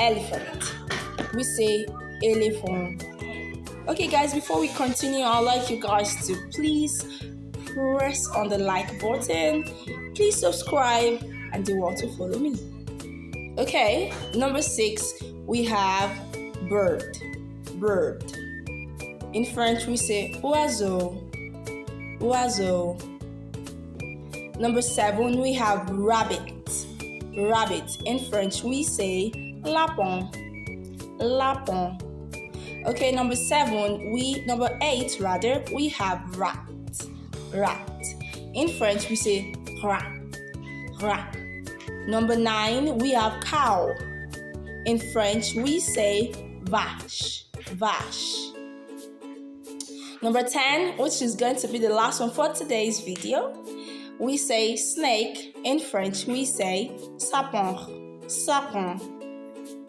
elephant. We say elephant. Okay guys, before we continue, I'd like you guys to please press on the like button, please subscribe, and do want to follow me. Okay, number 6, we have bird. Bird. In French, we say oiseau. Oiseau. Number 7, we have rabbit. Rabbit. In French, we say lapin. Lapin. Okay, number 8 rather, we have rat. Rat. In French, we say rat. Rat. Number 9, we have cow. In French, we say vache. Vache. Number 10, which is going to be the last one for today's video, we say snake. In French, we say sapin. Sapin.